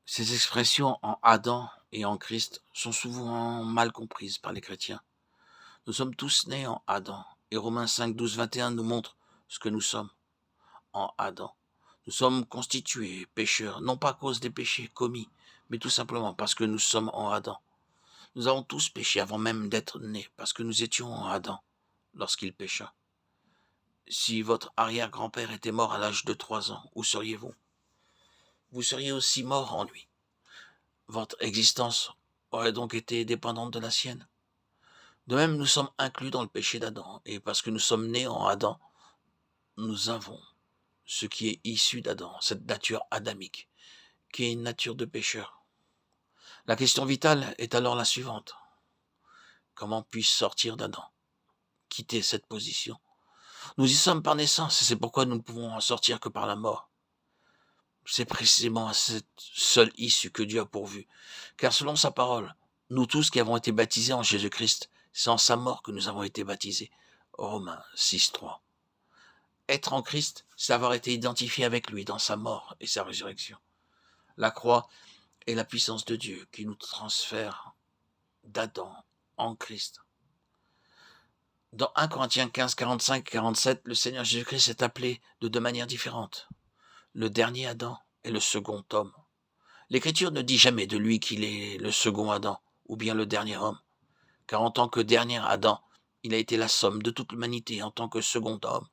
Ces expressions en Adam et en Christ sont souvent mal comprises par les chrétiens. Nous sommes tous nés en Adam et Romains 5, 12, 21 nous montre ce que nous sommes en Adam. Nous sommes constitués pécheurs, non pas à cause des péchés commis, mais tout simplement parce que nous sommes en Adam. Nous avons tous péché avant même d'être nés, parce que nous étions en Adam lorsqu'il pécha. Si votre arrière-grand-père était mort à l'âge de 3 ans, où seriez-vous? Vous seriez aussi mort en lui. Votre existence aurait donc été dépendante de la sienne. De même, nous sommes inclus dans le péché d'Adam, et parce que nous sommes nés en Adam, nous avons ce qui est issu d'Adam, cette nature adamique, qui est une nature de pécheur. La question vitale est alors la suivante. Comment puis-je sortir d'Adam? Quitter cette position? Nous y sommes par naissance, et c'est pourquoi nous ne pouvons en sortir que par la mort. C'est précisément à cette seule issue que Dieu a pourvu. Car selon sa parole, nous tous qui avons été baptisés en Jésus-Christ, c'est en sa mort que nous avons été baptisés. Romains 6, 3. Être en Christ, c'est avoir été identifié avec lui dans sa mort et sa résurrection. La croix est la puissance de Dieu qui nous transfère d'Adam en Christ. Dans 1 Corinthiens 15, 45 et 47, le Seigneur Jésus-Christ est appelé de deux manières différentes. Le dernier Adam et le second homme. L'Écriture ne dit jamais de lui qu'il est le second Adam ou bien le dernier homme, car en tant que dernier Adam, il a été la somme de toute l'humanité. En tant que second homme,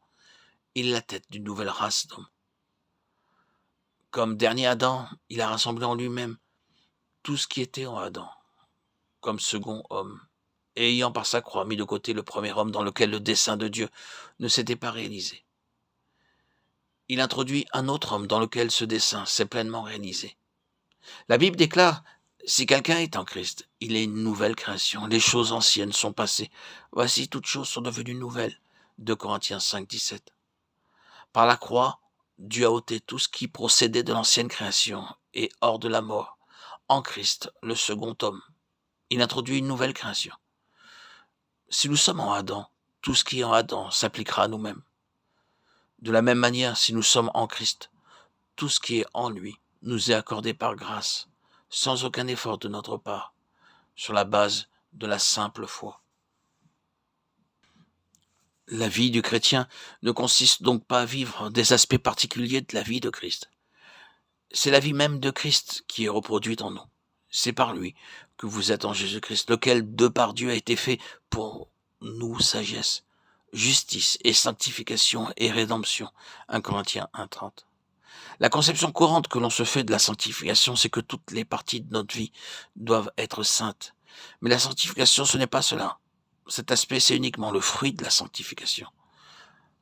il est la tête d'une nouvelle race d'hommes. Comme dernier Adam, il a rassemblé en lui-même tout ce qui était en Adam, comme second homme, et ayant par sa croix mis de côté le premier homme dans lequel le dessein de Dieu ne s'était pas réalisé. Il introduit un autre homme dans lequel ce dessein s'est pleinement réalisé. La Bible déclare, si quelqu'un est en Christ, il est une nouvelle création. Les choses anciennes sont passées. Voici, toutes choses sont devenues nouvelles. 2 Corinthiens 5, 17. Par la croix, Dieu a ôté tout ce qui procédait de l'ancienne création et hors de la mort. En Christ, le second homme, il introduit une nouvelle création. Si nous sommes en Adam, tout ce qui est en Adam s'appliquera à nous-mêmes. De la même manière, si nous sommes en Christ, tout ce qui est en lui nous est accordé par grâce, sans aucun effort de notre part, sur la base de la simple foi. La vie du chrétien ne consiste donc pas à vivre des aspects particuliers de la vie de Christ. C'est la vie même de Christ qui est reproduite en nous. C'est par lui que vous êtes en Jésus-Christ, lequel, de par Dieu, a été fait pour nous sagesse, justice et sanctification et rédemption. 1 Corinthiens 1,30. La conception courante que l'on se fait de la sanctification, c'est que toutes les parties de notre vie doivent être saintes. Mais la sanctification, ce n'est pas cela. Cet aspect, c'est uniquement le fruit de la sanctification.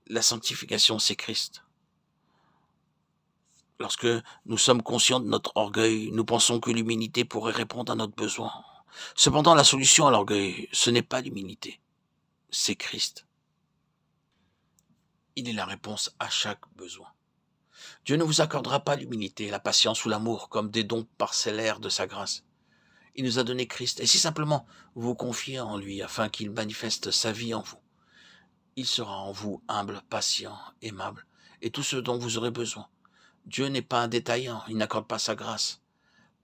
La sanctification, c'est Christ. Lorsque nous sommes conscients de notre orgueil, nous pensons que l'humilité pourrait répondre à notre besoin. Cependant, la solution à l'orgueil, ce n'est pas l'humilité, c'est Christ. Il est la réponse à chaque besoin. Dieu ne vous accordera pas l'humilité, la patience ou l'amour comme des dons parcellaires de sa grâce. Il nous a donné Christ, et si simplement vous vous confiez en lui afin qu'il manifeste sa vie en vous, il sera en vous humble, patient, aimable, et tout ce dont vous aurez besoin. Dieu n'est pas un détaillant, il n'accorde pas sa grâce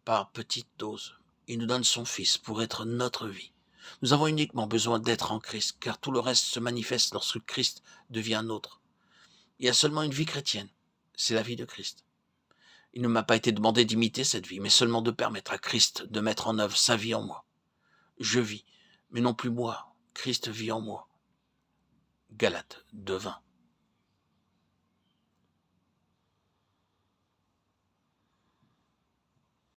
par petites doses. Il nous donne son Fils pour être notre vie. Nous avons uniquement besoin d'être en Christ, car tout le reste se manifeste lorsque Christ devient nôtre. Il y a seulement une vie chrétienne, c'est la vie de Christ. Il ne m'a pas été demandé d'imiter cette vie, mais seulement de permettre à Christ de mettre en œuvre sa vie en moi. Je vis, mais non plus moi, Christ vit en moi. Galates 2:20.